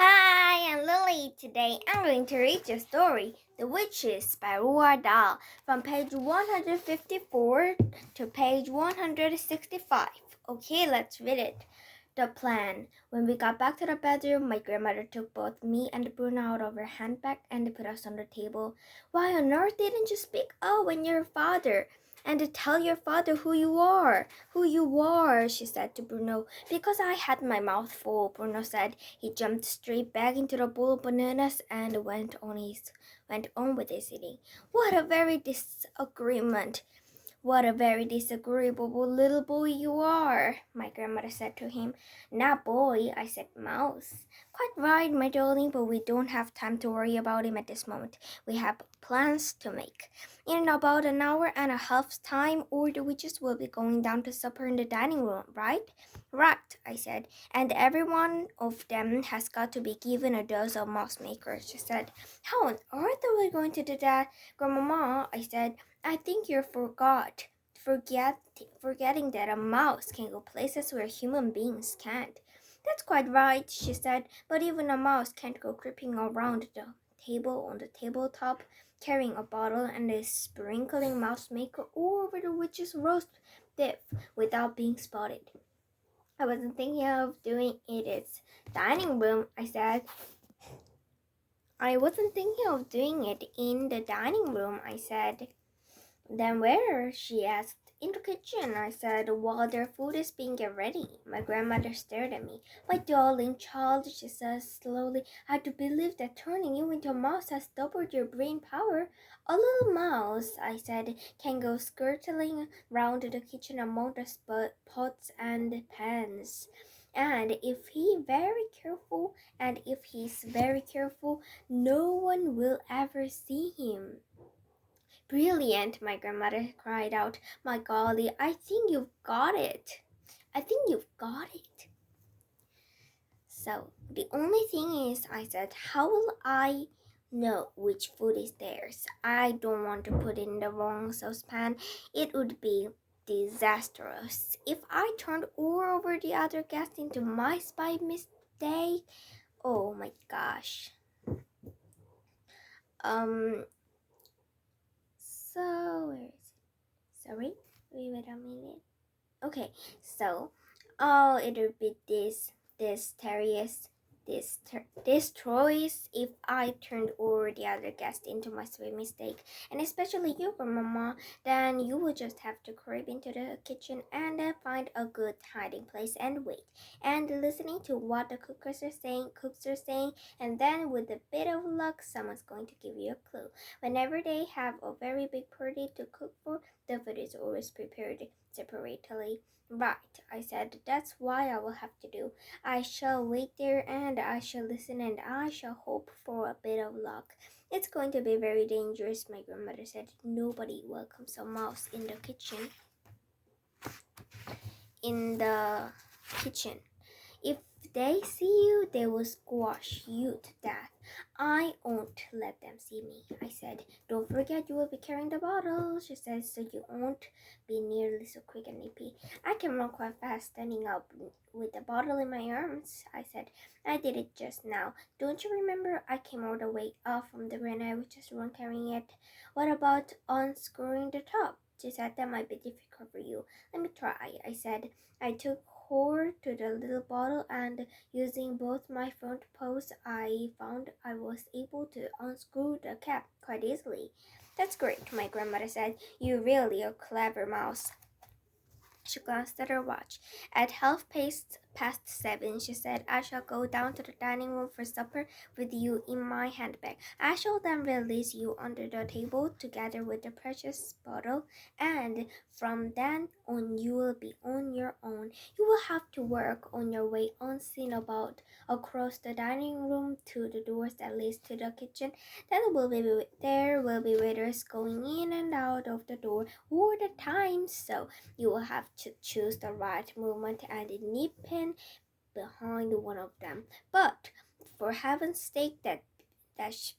Hi, I'm Lily. Today I'm going to read your story, The Witches by Roald Dahl, from page 154 to page 165. Okay, let's read it. The plan. When we got back to the bedroom, my grandmother took both me and Bruno out of her handbag and put us on the table. Why on earth didn't you speak up when your father? And to tell your father who you are, she said to Bruno. Because I had my mouth full, Bruno said. He jumped straight back into the bowl of bananas and went on with his eating. What a very disagreeable little boy you are, my grandmother said to him. Not boy, I said mouse. Quite right, my darling, but we don't have time to worry about him at this moment. We have plans to make. In about an hour and a half's time, or the witches will be going down to supper in the dining room, right? Right, I said, and every one of them has got to be given a dose of mouse maker, she said. How on earth are we going to do that, Grandmama? I said. I think you're forgetting that a mouse can go places where human beings can't. That's quite right, she said, but even a mouse can't go creeping around the table on the tabletop, carrying a bottle and a sprinkling mouse maker over the witch's roast beef without being spotted. I wasn't thinking of doing it in its dining room, I said. I wasn't thinking of doing it in the dining room, I said. Then where? She asked. In the kitchen, I said, while their food is being get ready. My grandmother stared at me. My darling child, she said slowly, I do believe that turning you into a mouse has doubled your brain power. A little mouse, I said, can go skirting round the kitchen among the pots and pans. And if he's very careful, no one will ever see him. Brilliant, my grandmother cried out. My golly, I think you've got it. So, the only thing is, I said, how will I know which food is theirs? I don't want to put it in the wrong saucepan. It would be disastrous. If I turned over the other guests into mice by mistake, oh my gosh. So where is it? Sorry, wait a minute. Okay, so it would be destroys if I turned over the other guest into my sweet mistake, and especially you, Mama. Then you will just have to creep into the kitchen and find a good hiding place and wait, and listening to what the cooks are saying, and then with a bit of luck, someone's going to give you a clue. Whenever they have a very big party to cook for, the food is always prepared separately. Right, I said, that's why I will have to do. I shall wait there and I shall listen and I shall hope for a bit of luck. It's going to be very dangerous, my grandmother said. Nobody welcomes a mouse in the kitchen. If they see you, they will squash you to death. I won't let them see me, I said. Don't forget you will be carrying the bottle, she said, so you won't be nearly so quick and nippy. I can run quite fast standing up with the bottle in my arms, I said. I did it just now. Don't you remember? I came all the way up from the ground. I was just run carrying it. What about unscrewing the top? She said, that might be difficult for you. Let me try, I said. I took hold to the little bottle and using both my front paws, I found I was able to unscrew the cap quite easily. That's great, my grandmother said. You're really a clever mouse. She glanced at her watch. At past 7, she said, I shall go down to the dining room for supper with you in my handbag. I shall then release you under the table together with the precious bottle, and from then on you will be on your own. You will have to work on your way unseen about across the dining room to the doors that lead to the kitchen. There will be waiters going in and out of the door all the time, so you will have to choose the right movement and nip in behind one of them. But for heaven's sake, that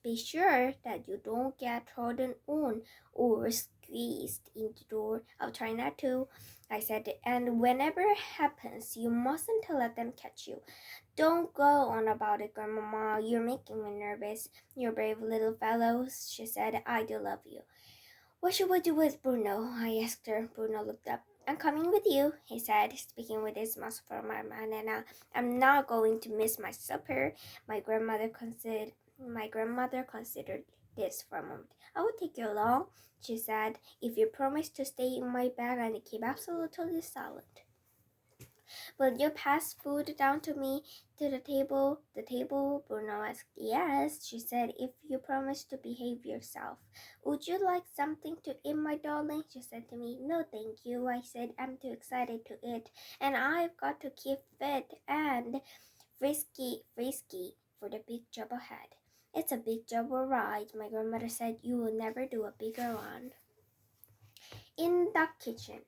be sure that you don't get trodden on or squeezed into the door. I'll try not to, I said, and whenever it happens, you mustn't let them catch you. Don't go on about it, Grandmama. You're making me nervous. You're brave little fellows, she said. I do love you. What should we do with Bruno? I asked her. Bruno looked up. I'm coming with you, he said, speaking with his mouth for my banana. I'm not going to miss my supper. My grandmother considered this for a moment. I will take you along, she said, if you promise to stay in my bag and keep absolutely silent. Will you pass food down to me to the table? The table? Bruno asked. Yes, she said, if you promise to behave yourself. Would you like something to eat, my darling? She said to me. No, thank you, I said. I'm too excited to eat, and I've got to keep fit and frisky for the big job ahead. It's a big job, all right, my grandmother said. You will never do a bigger one. In the kitchen.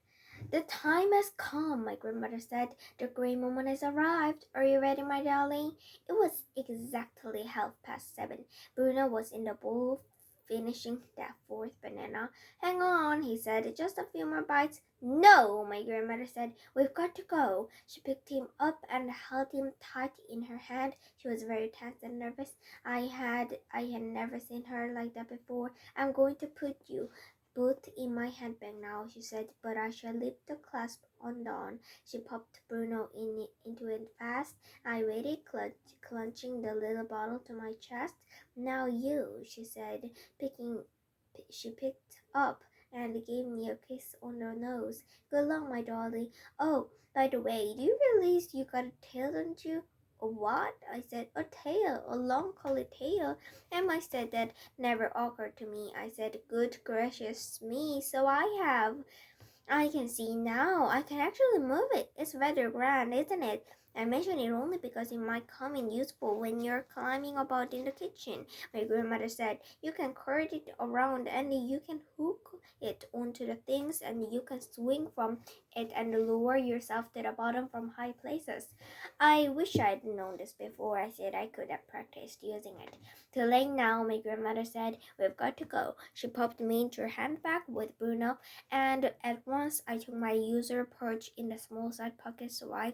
The time has come, my grandmother said. The great moment has arrived. Are you ready, my darling? It was exactly 7:30. Bruno was in the bowl finishing that fourth banana. Hang on, he said. Just a few more bites. No, my grandmother said. We've got to go. She picked him up and held him tight in her hand. She was very tense and nervous. I had never seen her like that before. I'm going to put you both in my handbag now, she said, but I shall leave the clasp undone. She popped Bruno into it fast. I waited, clenching the little bottle to my chest. Now you, she said, she picked up and gave me a kiss on the nose. Good luck, my darling. Oh, by the way, do you realize you got a tail, don't you? A what? I said, a tail, a long curly tail. Emma said that never occurred to me. I said, good gracious me, so I have. I can see now. I can actually move it. It's rather grand, isn't it? I mention it only because it might come in useful when you're climbing about in the kitchen. My grandmother said, you can curl it around and you can hook it onto the things and you can swing from it and lower yourself to the bottom from high places. I wish I'd known this before. I said I could have practiced using it. Too late now, my grandmother said. We've got to go. She popped me into her handbag with Bruno, and at once I took my user perch in the small side pocket so I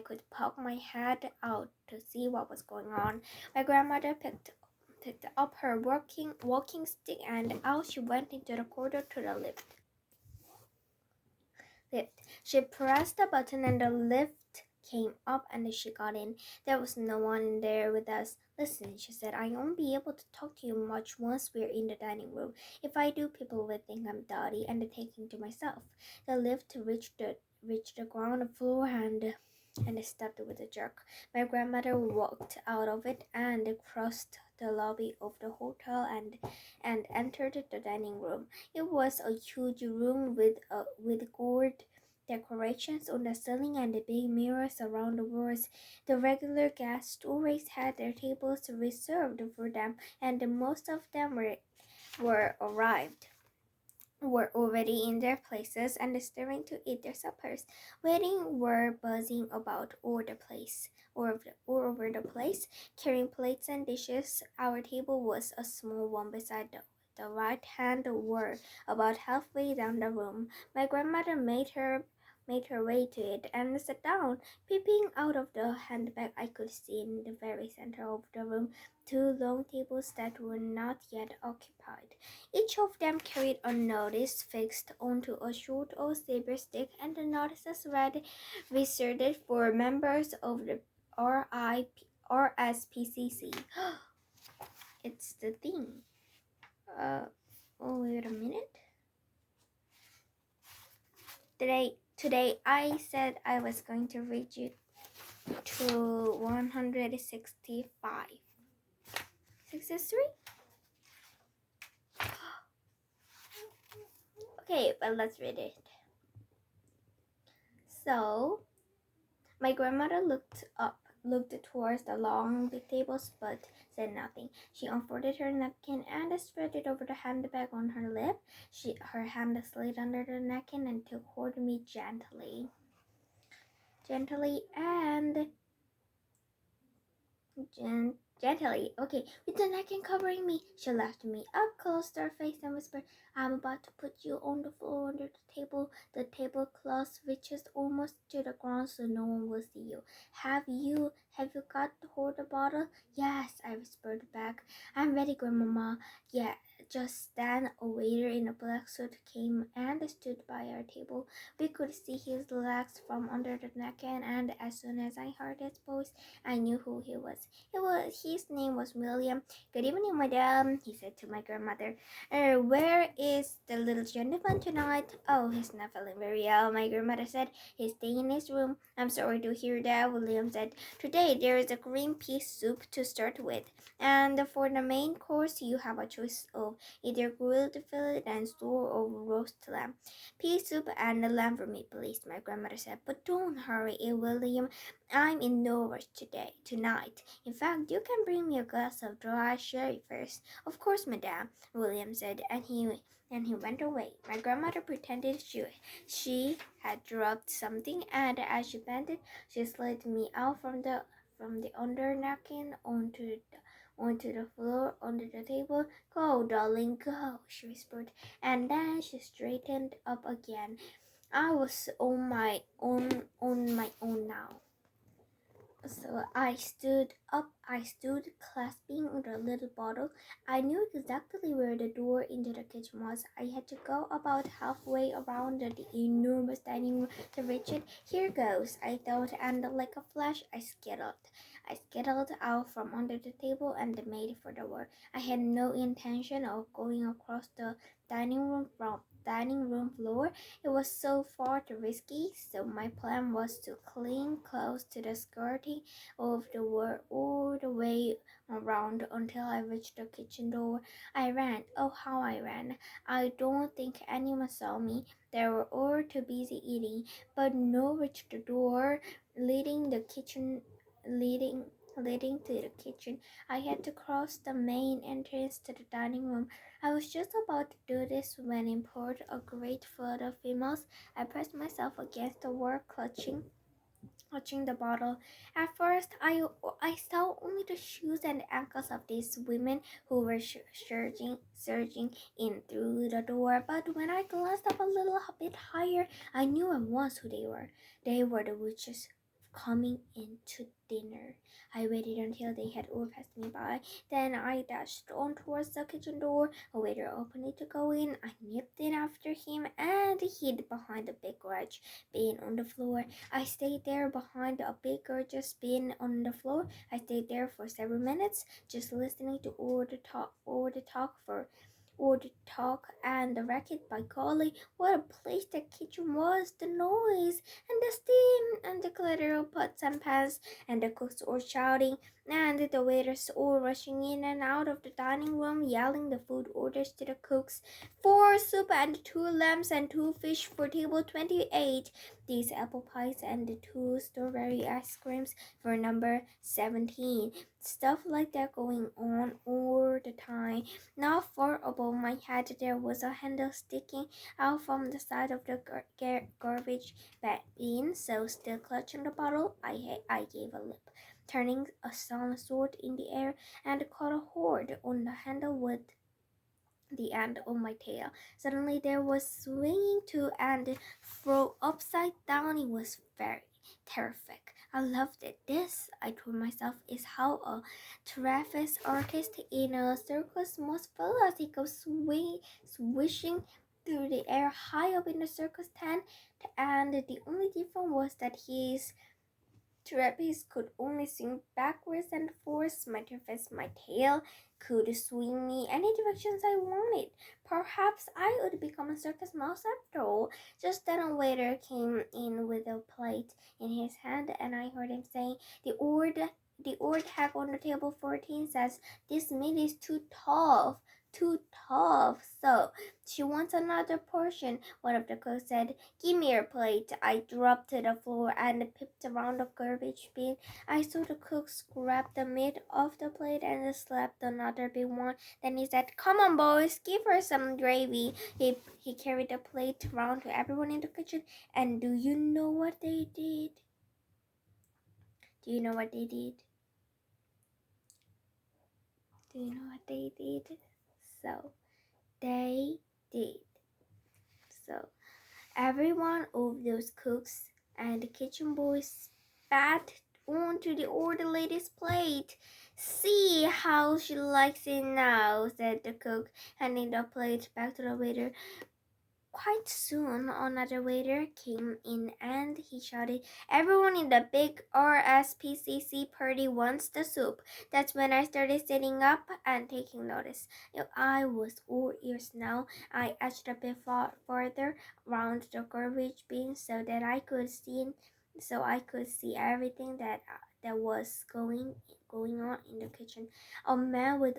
could poke my head out to see what was going on. My grandmother picked up her walking stick and out she went into the corridor to the lift. She pressed the button and the lift came up and she got in. There was no one in there with us. Listen, she said, I won't be able to talk to you much once we're in the dining room. If I do, people will think I'm dotty and taking to myself. The lift reached the ground floor and stopped with a jerk. My grandmother walked out of it and crossed the lobby of the hotel and entered the dining room. It was a huge room with gold decorations on the ceiling and big mirrors around the walls. The regular guests always had their tables reserved for them, and most of them were already in their places and stirring to eat their suppers. Waiting were buzzing about all over the place, carrying plates and dishes. Our table was a small one beside the right hand were about halfway down the room. My grandmother made her way to it and sat down. Peeping out of the handbag, I could see in the very center of the room 2 long tables that were not yet occupied. Each of them carried a notice fixed onto a short old saber stick, and the notices read, reserved for members of the RSPCC. It's the thing. Wait a minute. Today I said I was going to read you to 165. 63? Okay, but let's read it. So, my grandmother looked towards the long big tables, but said nothing. She unfolded her napkin and spread it over the handbag on her lap. Her hand slid under the napkin and took hold of me gently and Gently, okay, with the napkin covering me. She lifted me up close to her face and whispered, I'm about to put you on the floor under the table. The tablecloth reaches almost to the ground so no one will see you. Have you got hold of the bottle? Yes, I whispered back. I'm ready, Grandmama. Yeah, just then a waiter in a black suit came and stood by our table. We could see his legs from under the napkin, and as soon as I heard his voice, I knew who he was. His name was William. Good evening, madam, he said to my grandmother. Where is the little gentleman tonight? Oh, he's not feeling very well, my grandmother said. He's staying in his room. I'm sorry to hear that, William said. Today there is a green pea soup to start with, and for the main course you have a choice of either grilled fillet and stew or roast lamb. Pea soup and lamb for me, please, my grandmother said. But don't hurry, William. I'm in no rush tonight. In fact, you can bring me a glass of dry sherry first. Of course, madame, William said, and he went away. My grandmother pretended she had dropped something, and as she bent it, she slid me out from the under napkin onto the floor under the table. Go, darling, go, she whispered, and then she straightened up again. I was on my own now. So I stood up. I stood clasping the little bottle. I knew exactly where the door into the kitchen was. I had to go about halfway around the enormous dining room to reach it. Here goes, I thought, and like a flash, I skittled. I skittled out from under the table and made for the door. I had no intention of going across the dining room floor. It was so far too risky, so my plan was to cling close to the skirting of the wall all the way around until I reached the kitchen door. I ran. Oh, how I ran. I don't think anyone saw me. They were all too busy eating, but no reached the door leading the kitchen leading to the kitchen. I had to cross the main entrance to the dining room. I was just about to do this when in poured a great flood of females. I pressed myself against the wall, clutching the bottle. At first, I saw only the shoes and ankles of these women who were surging in through the door. But when I glanced up a little bit higher, I knew at once who they were. They were the witches coming in to dinner. I waited until they had all passed me by. Then I dashed on towards the kitchen door. A waiter opened it to go in. I nipped in after him and hid behind a big grudge bin on the floor. I stayed there behind a big gorgeous bin on the floor. I stayed there for several minutes, just listening to all the talk and the racket. By golly, what a place the kitchen was! The noise and the steam and the clatter of pots and pans and the cooks all shouting and the waiters all rushing in and out of the dining room yelling the food orders to the cooks. 4 soup and 2 lambs and 2 fish for table 28. These apple pies and the 2 strawberry ice creams for number 17. Stuff like that going on all the time. Not far above my head there was a handle sticking out from the side of the garbage bin. So still clutching the bottle, I gave a lip, turning a somersault in the air and caught a hold on the handle with the end of my tail. Suddenly there was swinging to and fro upside down. It was very terrific. I loved it. This, I told myself, is how a trapeze artist in a circus must feel as he goes swishing through the air high up in the circus tent. And the only difference was that his trapeze could only swing backwards and forwards. My tail could swing me any directions I wanted. Perhaps I would become a circus mouse after all. Just then a waiter came in with a plate in his hand, and I heard him saying, the old hag on the table 14 says this meat is too tough, so she wants another portion. One of the cooks said, give me your plate. I dropped to the floor and peeped around the garbage bin. I saw the cook grab the meat off the plate and slapped another big one. Then he said, come on, boys, give her some gravy. He carried the plate around to everyone in the kitchen. And do you know what they did? Do you know what they did? Do you know what they did? So they did. So every one of those cooks and the kitchen boys spat onto the old lady's plate. See how she likes it now, said the cook, handing the plate back to the waiter. Quite soon, another waiter came in and he shouted, "Everyone in the big RSPCC party wants the soup." That's when I started sitting up and taking notice. I was all ears now. I edged a bit farther round the garbage bin so I could see everything that was going on in the kitchen. A man with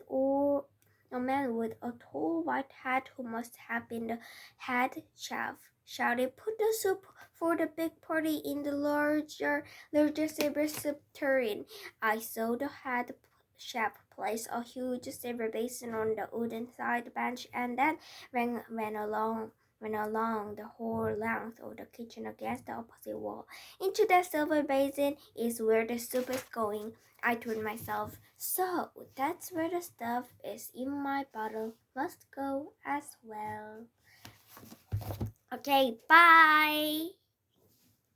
a tall white hat, who must have been the head chef, shouted, "Put the soup for the big party in the larger silver soup tureen." I saw the head chef place a huge silver basin on the wooden side bench and then went along the whole length of the kitchen against the opposite wall. "Into that silver basin is where the soup is going," I told myself. "So that's where the stuff is in my bottle must go as well." Okay, bye.